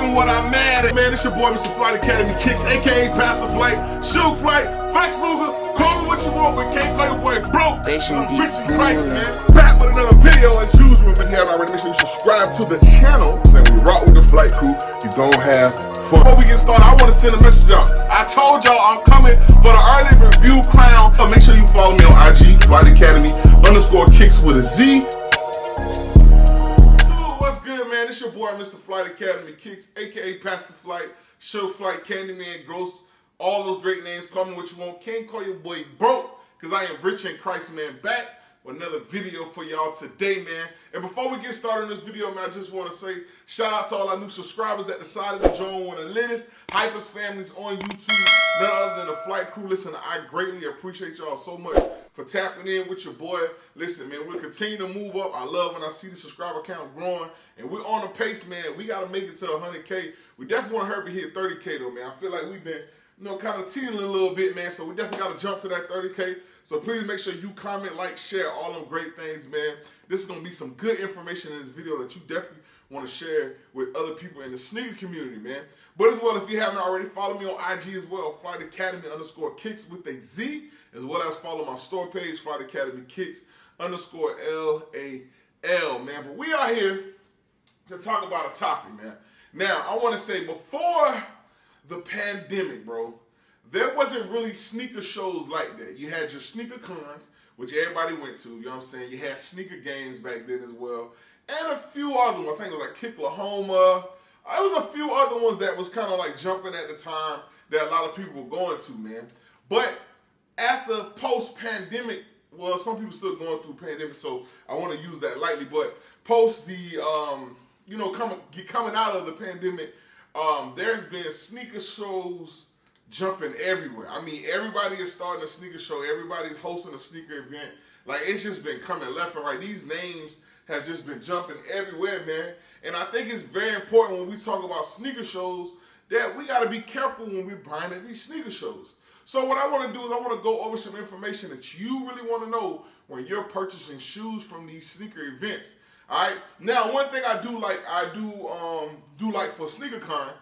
asking what I'm mad at. Man, it's your boy, Mr. Flight Academy Kicks, aka Pastor Flight, Shoot Flight, Flex Luger, call me what you want, but can't call your boy broke. I'm rich in Christ, man. Back with another video as usual. If you haven't already, make sure you subscribe to the channel. Then we rock with the flight crew, you gon' have fun. Before we get started, I want to send a message out. I told y'all I'm coming for the early review crown. So make sure you follow me on IG, Flight Academy _Kicks with a Z. What's good, man? It's your boy, Mr. Flight Academy Kicks, aka Pastor Flight, Show Flight, Candyman, Gross, all those great names. Call me what you want. Can't call your boy broke, because I am rich in Christ, man. Back with another video for y'all today, man. And before we get started in this video, man, I just want to say shout out to all our new subscribers at the side of the joint, one of the latest Hypers families on YouTube, none other than the flight crew. Listen, I greatly appreciate y'all so much for tapping in with your boy. Listen, man, we'll continue to move up. I love when I see the subscriber count growing, and we're on the pace, man. We got to make it to 100K. We definitely want to hurry hit 30K, though, man. I feel like we've been, kind of teetering a little bit, man, so we definitely got to jump to that 30K. So please make sure you comment, like, share all them great things, man. This is going to be some good information in this video that you definitely want to share with other people in the sneaker community, man. But as well, if you haven't already, follow me on IG as well, Flight Academy _Kicks with a Z, as well as follow my store page, Flight Academy Kicks _LAL, man. But we are here to talk about a topic, man. Now, I want to say, before the pandemic, bro, there wasn't really sneaker shows like that. You had your sneaker cons, which everybody went to, you know what I'm saying? You had sneaker games back then as well. And a few other ones. I think it was like Kicklahoma. There was a few other ones that was kind of like jumping at the time that a lot of people were going to, man. But after post-pandemic, well, some people still going through pandemic, so I want to use that lightly. But post the, coming out of the pandemic, there's been sneaker shows jumping everywhere. I mean, everybody is starting a sneaker show. Everybody's hosting a sneaker event. Like, it's just been coming left and right. These names have just been jumping everywhere, man. And I think it's very important when we talk about sneaker shows that we got to be careful when we're buying at these sneaker shows. So what I want to do is I want to go over some information that you really want to know when you're purchasing shoes from these sneaker events. All right. Now, one thing I do like for SneakerCon,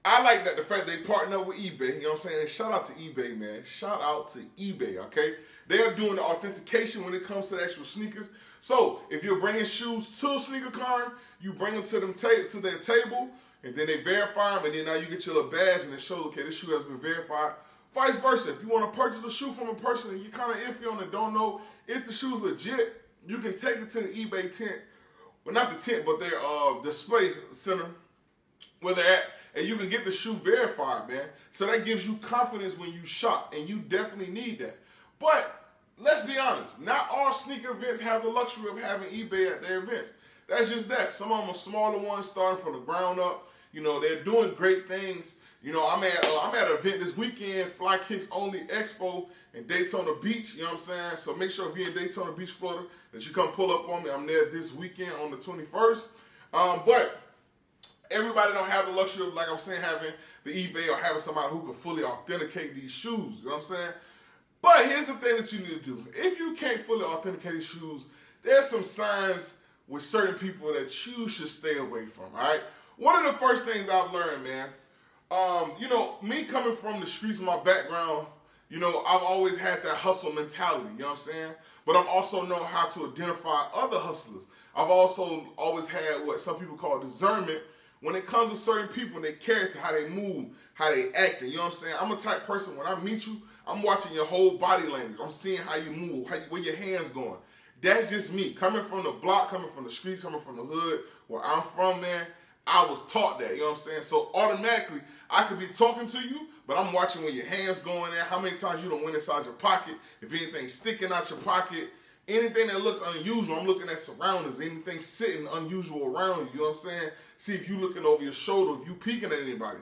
I like that the fact they partner with eBay. You know what I'm saying? And shout out to eBay, man. Shout out to eBay, okay? They are doing the authentication when it comes to the actual sneakers. So if you're bringing shoes to SneakerCon, you bring them to their table, and then they verify them, and then now you get your little badge, and it shows, okay, this shoe has been verified. Vice versa, if you want to purchase a shoe from a person and you're kind of iffy on it, don't know if the shoe's legit, you can take it to the eBay tent. Well, not the tent, but their display center where they're at, and you can get the shoe verified, man. So that gives you confidence when you shop, and you definitely need that. But let's be honest, not all sneaker events have the luxury of having eBay at their events. That's just that. Some of them are smaller ones starting from the ground up. You know, they're doing great things. You know, I'm at an event this weekend, Fly Kicks Only Expo in Daytona Beach, you know what I'm saying? So make sure if you're in Daytona Beach, Florida, that you come pull up on me. I'm there this weekend on the 21st. But everybody don't have the luxury of, like I was saying, having the eBay or having somebody who can fully authenticate these shoes, you know what I'm saying? But here's the thing that you need to do. If you can't fully authenticate these shoes, there's some signs with certain people that you should stay away from, all right? One of the first things I've learned, man, me coming from the streets, my background, I've always had that hustle mentality, you know what I'm saying? But I've also known how to identify other hustlers. I've also always had what some people call discernment when it comes to certain people and their character, how they move, how they act, you know what I'm saying? I'm a type person, when I meet you, I'm watching your whole body language. I'm seeing how you move, where your hands going. That's just me. Coming from the block, coming from the streets, coming from the hood, where I'm from, man, I was taught that, you know what I'm saying? So automatically, I could be talking to you, but I'm watching where your hands going there, how many times you don't went inside your pocket, if anything's sticking out your pocket, anything that looks unusual, I'm looking at surroundings, anything sitting unusual around you, you know what I'm saying? See if you looking over your shoulder, if you peeking at anybody.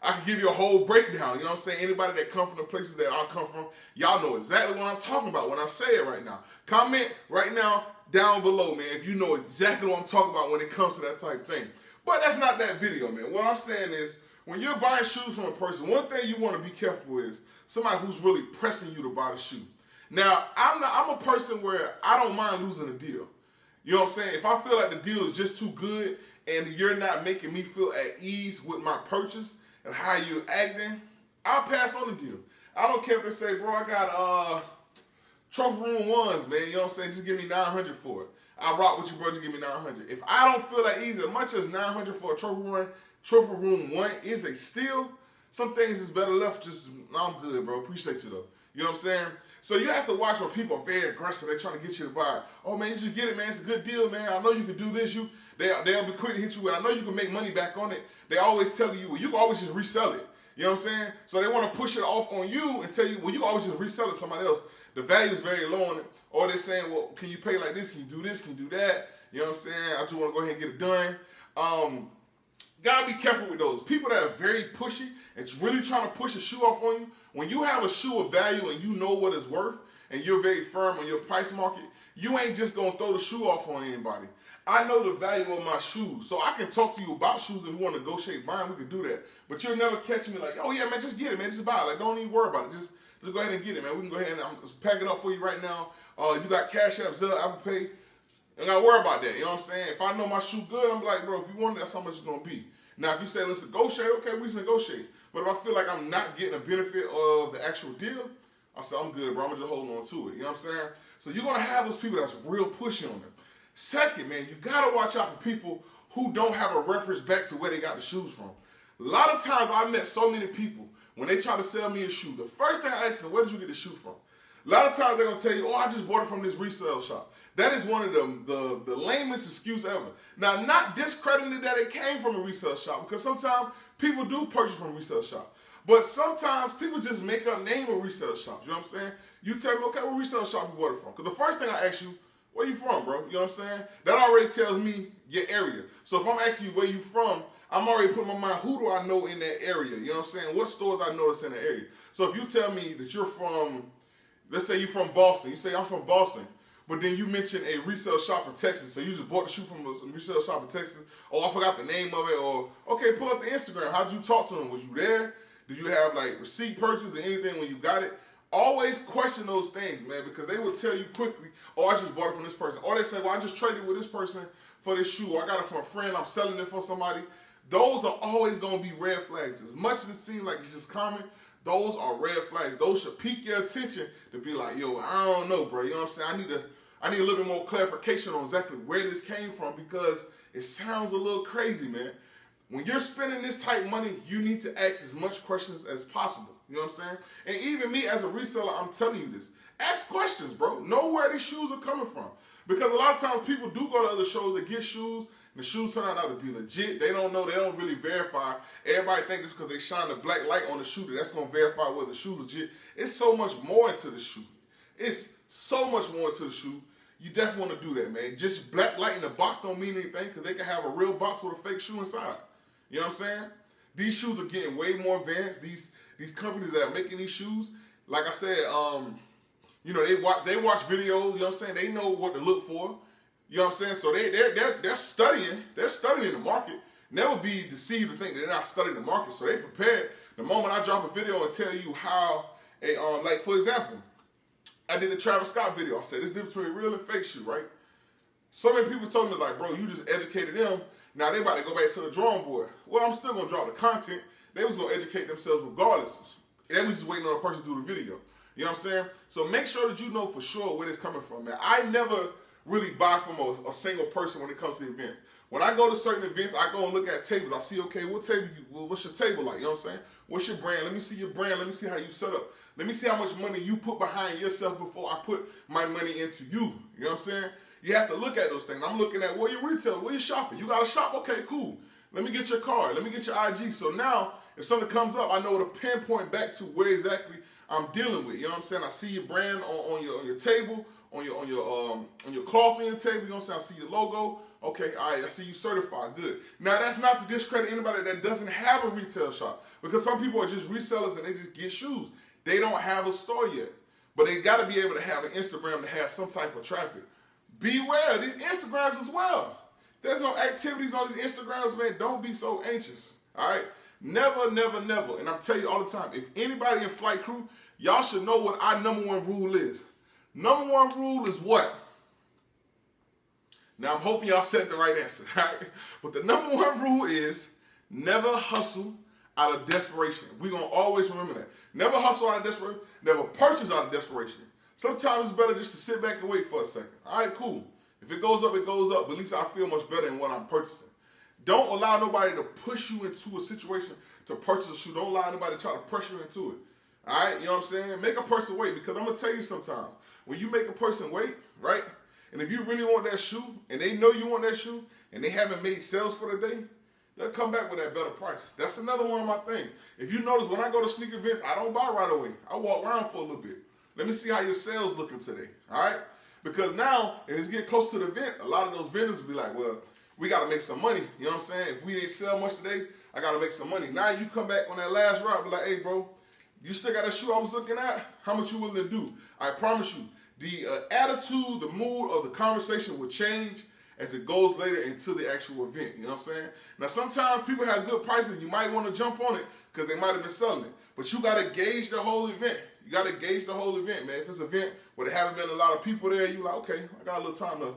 I can give you a whole breakdown, you know what I'm saying? Anybody that come from the places that I come from, y'all know exactly what I'm talking about when I say it right now. Comment right now down below, man, if you know exactly what I'm talking about when it comes to that type thing. But that's not that video, man. What I'm saying is, when you're buying shoes from a person, one thing you want to be careful with is somebody who's really pressing you to buy the shoe. Now, I'm a person where I don't mind losing a deal. You know what I'm saying? If I feel like the deal is just too good and you're not making me feel at ease with my purchase and how you're acting, I'll pass on the deal. I don't care if they say, bro, I got trophy room ones, man. You know what I'm saying? Just give me $900 for it. I rock with you, bro. Just give me $900. If I don't feel that easy, as much as $900 for a trophy room one is a steal, some things is better left just, I'm good, bro. Appreciate you, though. You know what I'm saying? So you have to watch when people are very aggressive. They're trying to get you to buy. Oh, man, you should get it, man. It's a good deal, man. I know you can do this. They'll be quick to hit you with. I know you can make money back on it. They always tell you, well, you can always just resell it. You know what I'm saying? So they want to push it off on you and tell you, well, you can always just resell it to somebody else. The value is very low on it. Or they're saying, well, can you pay like this? Can you do this? Can you do that? You know what I'm saying? I just want to go ahead and get it done. Gotta be careful with those. People that are very pushy and really trying to push a shoe off on you. When you have a shoe of value and you know what it's worth and you're very firm on your price market, you ain't just gonna throw the shoe off on anybody. I know the value of my shoes, so I can talk to you about shoes. If you want to negotiate buying, we can do that. But you'll never catch me like, oh yeah, man, just get it, man, just buy it. Like, don't even worry about it. Just go ahead and get it, man. We can go ahead and pack it up for you right now. You got Cash App, Zelle, Apple Pay. Ain't gotta worry about that. You know what I'm saying? If I know my shoe good, I'm like, bro, if you want it, that's how much it's gonna be. Now, if you say let's negotiate, okay, we just negotiate. But if I feel like I'm not getting a benefit of the actual deal, I say I'm good, bro. I'm gonna just hold on to it. You know what I'm saying? So you're gonna have those people that's real pushy on them. Second, man, you gotta watch out for people who don't have a reference back to where they got the shoes from. A lot of times I met so many people when they try to sell me a shoe. The first thing I ask them, where did you get the shoe from? A lot of times they're gonna tell you, oh, I just bought it from this resale shop. That is one of the lamest excuse ever. Now, not discrediting that it came from a resale shop, because sometimes people do purchase from a resale shop. But sometimes people just make up name of resale shops. You know what I'm saying? You tell me, okay, what resale shop you bought it from? Because the first thing I ask you, where you from, bro? You know what I'm saying? That already tells me your area. So if I'm asking you where you from, I'm already putting in my mind, who do I know in that area? You know what I'm saying? What stores I know that's in the area? So if you tell me that you're from, let's say you're from Boston. You say, I'm from Boston. But then you mention a resale shop in Texas. So you just bought the shoe from a resale shop in Texas. Oh, I forgot the name of it. Or, okay, pull up the Instagram. How did you talk to them? Was you there? Did you have like receipt purchase or anything when you got it? Always question those things, man, because they will tell you quickly, oh, I just bought it from this person. Or they say, well, I just traded with this person for this shoe. Or I got it from a friend. I'm selling it for somebody. Those are always going to be red flags. As much as it seems like it's just common, those are red flags. Those should pique your attention to be like, yo, I don't know, bro. You know what I'm saying? I need a little bit more clarification on exactly where this came from, because it sounds a little crazy, man. When you're spending this type of money, you need to ask as much questions as possible. You know what I'm saying? And even me as a reseller, I'm telling you this. Ask questions, bro. Know where these shoes are coming from. Because a lot of times people do go to other shows to get shoes, and the shoes turn out not to be legit. They don't know. They don't really verify. Everybody thinks it's because they shine the black light on the shoe that's going to verify whether the shoe's legit. It's so much more into the shoe. It's so much more into the shoe. You definitely want to do that, man. Just black light in the box don't mean anything, because they can have a real box with a fake shoe inside. You know what I'm saying? These shoes are getting way more advanced. These companies that are making these shoes, like I said, you know, they watch videos. You know what I'm saying? They know what to look for. You know what I'm saying? So they're studying. They're studying the market. Never be deceived to think that they're not studying the market. So they prepared. The moment I drop a video and tell you how like for example, I did a Travis Scott video. I said, there's a difference between real and fake shoe, right? So many people told me, like, bro, you just educated them. Now they about to go back to the drawing board. Well, I'm still going to drop the content. They was going to educate themselves regardless. They was just waiting on a person to do the video. You know what I'm saying? So make sure that you know for sure where it's coming from, man. I never really buy from a single person when it comes to events. When I go to certain events, I go and look at tables. I see, okay, what's your table like? You know what I'm saying? What's your brand? Let me see your brand. Let me see how you set up. Let me see how much money you put behind yourself before I put my money into you. You know what I'm saying? You have to look at those things. I'm looking at where you retail, where you shopping. You got to shop? Okay, cool. Let me get your card. Let me get your IG. So now, if something comes up, I know to pinpoint back to where exactly I'm dealing with. You know what I'm saying? I see your brand on your table, on your cloth on your table. You know what I'm saying? I see your logo. Okay, all right. I see you certified. Good. Now that's not to discredit anybody that doesn't have a retail shop, because some people are just resellers and they just get shoes. They don't have a store yet, but they got to be able to have an Instagram to have some type of traffic. Beware these Instagrams as well. There's no activities on these Instagrams, man. Don't be so anxious. All right. Never, never, never. And I'm telling you all the time, if anybody in flight crew, y'all should know what our number one rule is. Number one rule is what? Now, I'm hoping y'all said the right answer, all right? But the number one rule is never hustle out of desperation. We're going to always remember that. Never hustle out of desperation. Never purchase out of desperation. Sometimes it's better just to sit back and wait for a second. All right, cool. If it goes up, it goes up. But at least I feel much better in what I'm purchasing. Don't allow nobody to push you into a situation to purchase a shoe. Don't allow anybody to try to pressure you into it. All right, you know what I'm saying? Make a person wait, because I'm going to tell you sometimes, when you make a person wait, right, and if you really want that shoe, and they know you want that shoe, and they haven't made sales for the day, they'll come back with that better price. That's another one of my things. If you notice, when I go to sneaker events, I don't buy right away. I walk around for a little bit. Let me see how your sales looking today, all right? Because now, if it's getting close to the event, a lot of those vendors will be like, well, we got to make some money. You know what I'm saying? If we didn't sell much today, I got to make some money. Now you come back on that last route, be like, hey, bro, you still got that shoe I was looking at? How much you willing to do? I promise you, the attitude, the mood of the conversation will change as it goes later into the actual event. You know what I'm saying? Now, sometimes people have good prices. You might want to jump on it because they might have been selling it. But you got to gauge the whole event. You got to gauge the whole event, man. If it's an event where there haven't been a lot of people there, you like, okay, I got a little time to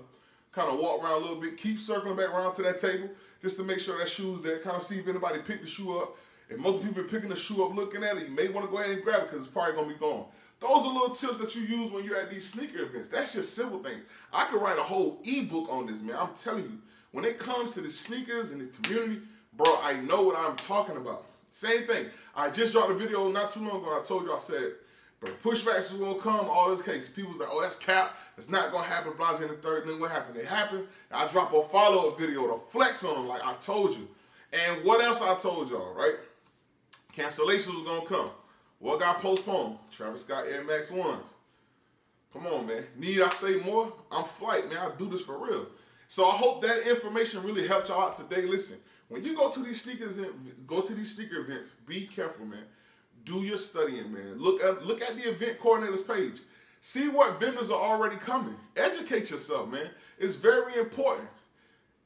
kind of walk around a little bit, keep circling back around to that table just to make sure that shoe's there, kind of see if anybody picked the shoe up. If most people been picking the shoe up looking at it, you may want to go ahead and grab it because it's probably going to be gone. Those are little tips that you use when you're at these sneaker events. That's just simple things. I could write a whole ebook on this, man. I'm telling you, when it comes to the sneakers and the community, bro, I know what I'm talking about. Same thing. I just dropped a video not too long ago. I told you, I said, bro, pushbacks was going to come, all this case. People was like, oh, that's cap. It's not going to happen, Blvd in the third. And then what happened? It happened. I dropped a follow-up video to flex on them like I told you. And what else I told y'all, right? Cancellations was going to come. What got postponed? Travis Scott Air Max 1s. Come on, man. Need I say more? I'm Flight, man. I do this for real. So I hope that information really helped y'all out today. Listen, when you go to these sneaker events, be careful, man. Do your studying, man. Look at the event coordinator's page. See what vendors are already coming. Educate yourself, man. It's very important.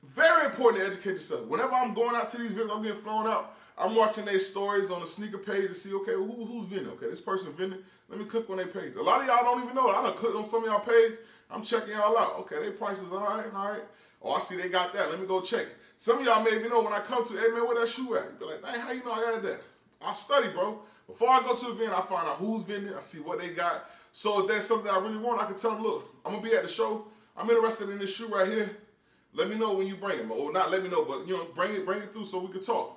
Very important to educate yourself. Whenever I'm going out to these events, I'm getting flown out, I'm watching their stories on the sneaker page to see, okay, who's vending? Okay, this person vending. Let me click on their page. A lot of y'all don't even know it. I done clicked on some of y'all page. I'm checking y'all out. Okay, their prices all right. Oh, I see they got that. Let me go check it. Some of y'all maybe know when I come to, hey, man, where that shoe at? You be like, dang, how you know I got that? I study, bro. Before I go to an event, I find out who's vending. I see what they got. So if there's something I really want, I can tell them, look, I'm going to be at the show. I'm interested in this shoe right here. Let me know when you bring it. Or not let me know, but, you know, bring it through so we can talk.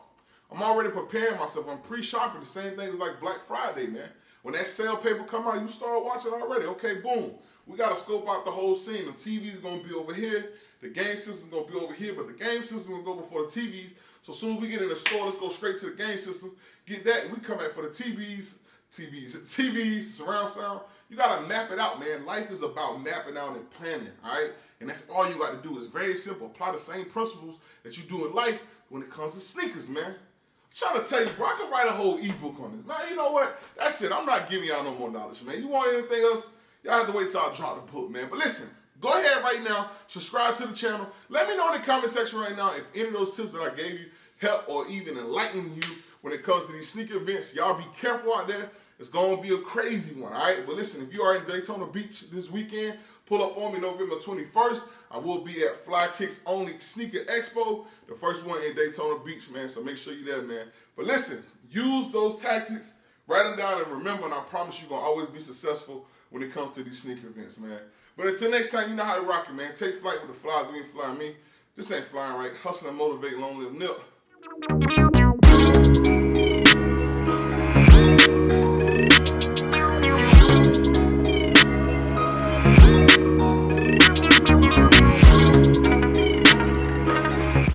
I'm already preparing myself. I'm pre-shopping. The same thing as like Black Friday, man. When that sale paper come out, you start watching already. Okay, boom. We got to scope out the whole scene. The TV's going to be over here. The game system's going to be over here, but the game system's going to go before the TVs. So as soon as we get in the store, let's go straight to the game system. Get that. We come back for the TVs, surround sound. You got to map it out, man. Life is about mapping out and planning, all right? And that's all you got to do. It's very simple. Apply the same principles that you do in life when it comes to sneakers, man. I'm trying to tell you, bro, I could write a whole ebook on this. Now, you know what? That's it. I'm not giving y'all no more knowledge, man. You want anything else? Y'all have to wait till I drop the book, man. But listen, go ahead right now. Subscribe to the channel. Let me know in the comment section right now if any of those tips that I gave you help or even enlighten you when it comes to these sneaker events. Y'all be careful out there. It's going to be a crazy one, all right? But listen, if you are in Daytona Beach this weekend, pull up on me November 21st. I will be at Fly Kicks Only Sneaker Expo, the first one in Daytona Beach, man. So make sure you're there, man. But listen, use those tactics, write them down, and remember, and I promise you're going to always be successful when it comes to these sneaker events, man. But until next time, you know how to rock it, man. Take flight with the flies. You ain't flying me. This ain't flying right. Hustle and motivate, long live Nip.